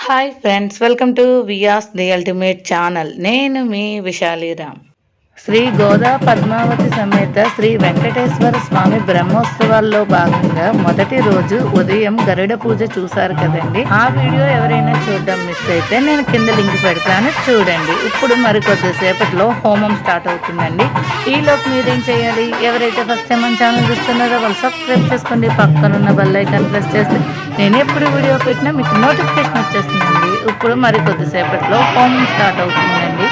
Hi friends, welcome to వియాస్ the ultimate channel. నేను మీ విశాలీరామ్. శ్రీ గోదా పద్మావతి సమేత శ్రీ వెంకటేశ్వర స్వామి బ్రహ్మోత్సవాల్లో భాగంగా మొదటి రోజు ఉదయం గరుడ పూజ చూశారు కదండి. ఆ వీడియో ఎవరైనా చూడడం మిస్ అయితే నేను కింద లింక్ పెడతాను, చూడండి. ఇప్పుడు మరికొద్దిసేపట్లో హోమం స్టార్ట్ అవుతుందండి. ఈలోపు మీరేం చేయాలి? ఎవరైతే ఫస్ట్ టైం మన ఛానల్ చూస్తున్నారో వాళ్ళు సబ్స్క్రైబ్ చేసుకోండి. పక్కనున్న బెల్ ఐకాన్ ప్రెస్ చేస్తే నేను ఎప్పుడు వీడియో పెట్టినా మీకు నోటిఫికేషన్ వచ్చేస్తుందండి. ఇప్పుడు మరికొద్దిసేపట్లో హోమం స్టార్ట్ అవుతుందండి.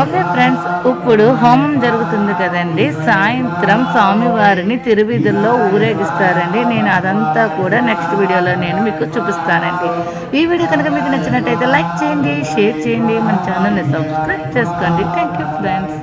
ఓకే ఫ్రెండ్స్, ఇప్పుడు హోమం జరుగుతుంది కదండి. సాయంత్రం స్వామివారిని తిరువీధుల్లో ఊరేగిస్తారండి. నేను అదంతా కూడా నెక్స్ట్ వీడియోలో నేను మీకు చూపిస్తానండి. ఈ వీడియో కనుక మీకు నచ్చినట్టయితే లైక్ చేయండి, షేర్ చేయండి, మన ఛానల్ని సబ్స్క్రైబ్ చేసుకోండి. Thank you friends.